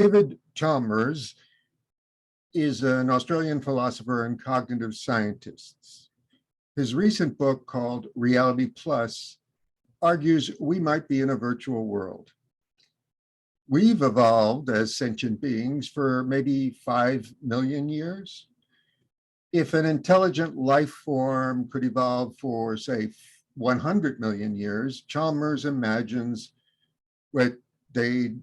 David Chalmers is an Australian philosopher and cognitive scientist. His recent book called Reality Plus argues we might be in a virtual world. We've evolved as sentient beings for maybe 5 million years. If an intelligent life form could evolve for, say, 100 million years, Chalmers imagines what they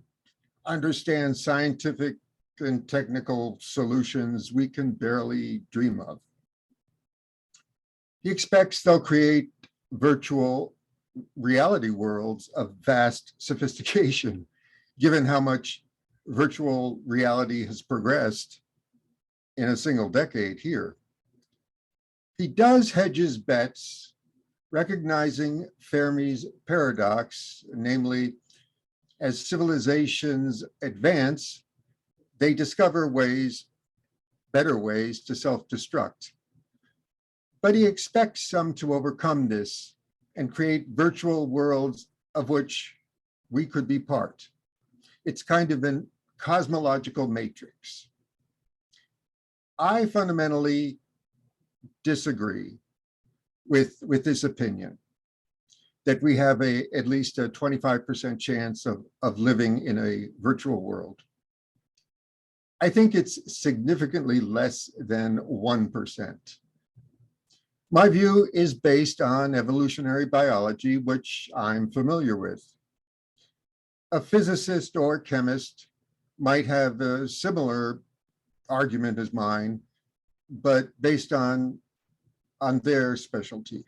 understand scientific and technical solutions we can barely dream of. He expects they'll create virtual reality worlds of vast sophistication, given how much virtual reality has progressed in a single decade here. He does hedge his bets, recognizing Fermi's paradox, namely, as civilizations advance, they discover better ways to self-destruct. But he expects some to overcome this and create virtual worlds of which we could be part. It's kind of a cosmological matrix. I fundamentally disagree with this opinion that we have at least a 25% chance of living in a virtual world. I think it's significantly less than 1%. My view is based on evolutionary biology, which I'm familiar with. A physicist or chemist might have a similar argument as mine, but based on their specialty.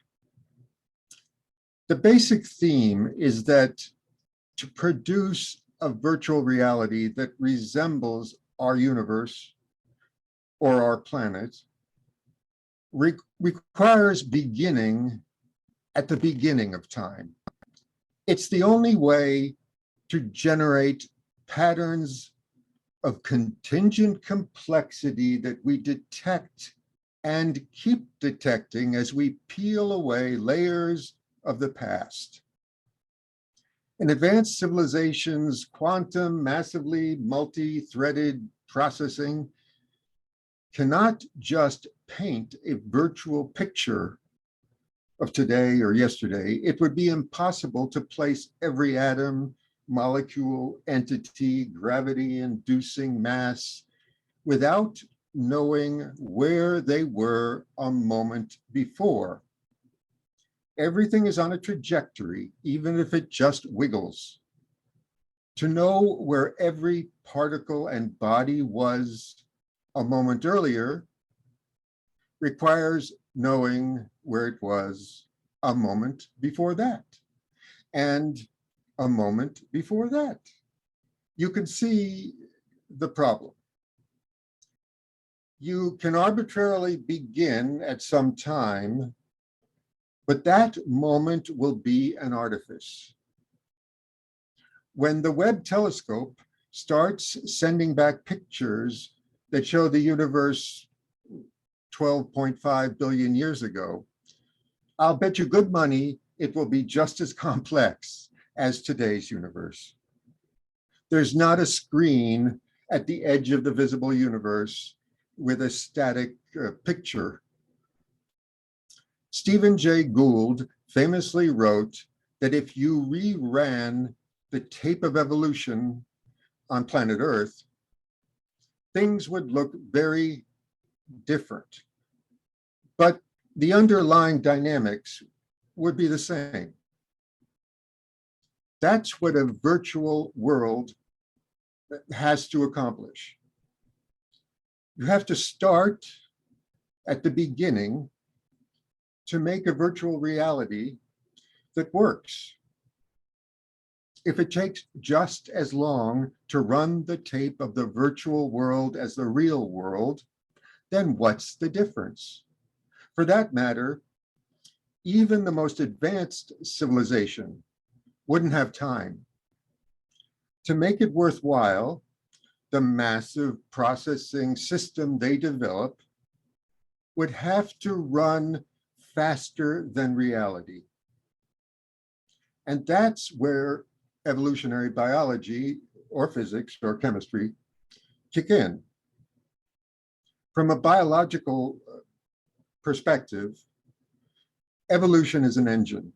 The basic theme is that to produce a virtual reality that resembles our universe or our planet requires beginning at the beginning of time. It's the only way to generate patterns of contingent complexity that we detect and keep detecting as we peel away layers of the past. In advanced civilizations, quantum, massively multi-threaded processing cannot just paint a virtual picture of today or yesterday. It would be impossible to place every atom, molecule, entity, gravity-inducing mass without knowing where they were a moment before. Everything is on a trajectory, even if it just wiggles. To know where every particle and body was a moment earlier requires knowing where it was a moment before that, and a moment before that. You can see the problem. You can arbitrarily begin at some time, but that moment will be an artifice. When the Webb telescope starts sending back pictures that show the universe 12.5 billion years ago, I'll bet you good money it will be just as complex as today's universe. There's not a screen at the edge of the visible universe with a static picture. Stephen Jay Gould famously wrote that if you reran the tape of evolution on planet Earth, things would look very different. But the underlying dynamics would be the same. That's what a virtual world has to accomplish. You have to start at the beginning to make a virtual reality that works. If it takes just as long to run the tape of the virtual world as the real world, then what's the difference? For that matter, even the most advanced civilization wouldn't have time. To make it worthwhile, the massive processing system they develop would have to run faster than reality. And that's where evolutionary biology or physics or chemistry kick in. From a biological perspective, evolution is an engine.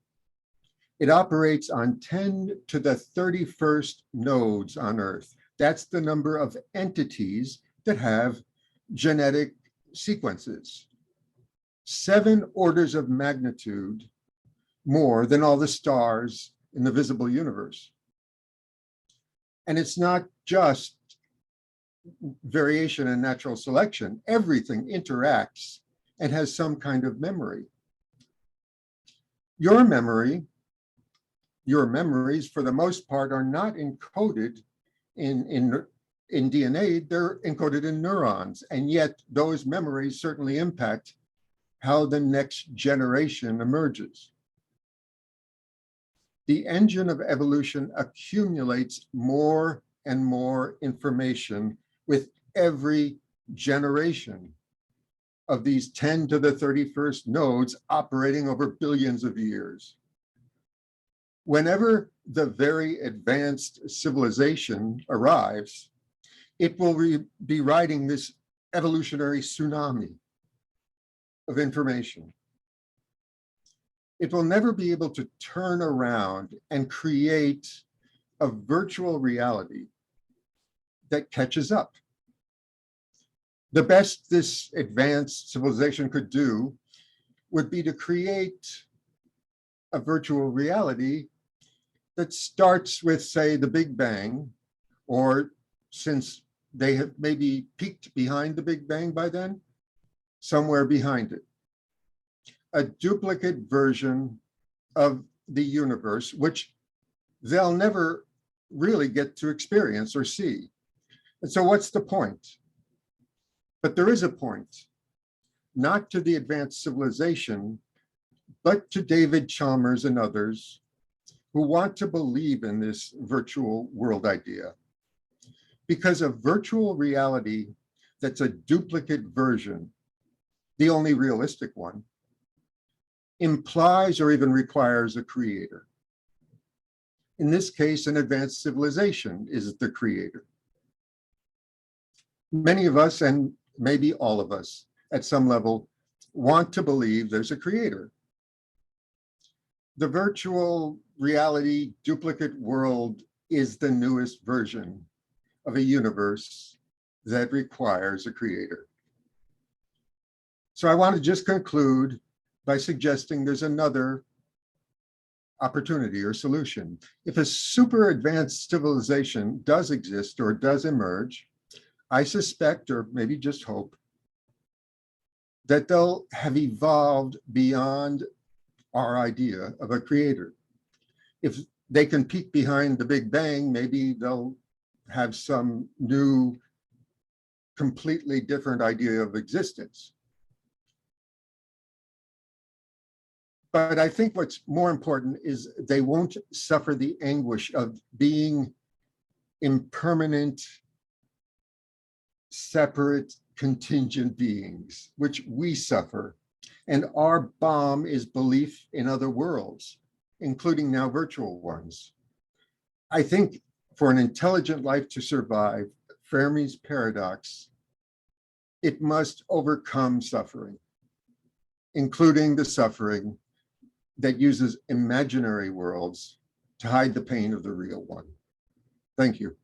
It operates on 10 to the 31st nodes on Earth. That's the number of entities that have genetic sequences. 7 orders of magnitude more than all the stars in the visible universe. And it's not just variation and natural selection. Everything interacts and has some kind of memory. Your memories, for the most part, are not encoded in DNA, they're encoded in neurons. And yet those memories certainly impact how the next generation emerges. The engine of evolution accumulates more and more information with every generation of these 10 to the 31st nodes operating over billions of years. Whenever the very advanced civilization arrives, it will be riding this evolutionary tsunami of information. It will never be able to turn around and create a virtual reality that catches up. The best this advanced civilization could do would be to create a virtual reality that starts with, say, the Big Bang, or since they have maybe peaked behind the Big Bang by then, somewhere behind it. A duplicate version of the universe, which they'll never really get to experience or see. And so what's the point? But there is a point, not to the advanced civilization, but to David Chalmers and others who want to believe in this virtual world idea. Because a virtual reality that's a duplicate version, the only realistic one, implies or even requires a creator. In this case, an advanced civilization is the creator. Many of us, and maybe all of us at some level, want to believe there's a creator. The virtual reality duplicate world is the newest version of a universe that requires a creator. So I want to just conclude by suggesting there's another opportunity or solution. If a super advanced civilization does exist or does emerge, I suspect, or maybe just hope, that they'll have evolved beyond our idea of a creator. If they can peek behind the Big Bang, maybe they'll have some new, completely different idea of existence. But I think what's more important is they won't suffer the anguish of being impermanent, separate, contingent beings, which we suffer. And our bomb is belief in other worlds, including now virtual ones. I think for an intelligent life to survive, Fermi's paradox, it must overcome suffering, including the suffering that uses imaginary worlds to hide the pain of the real one. Thank you.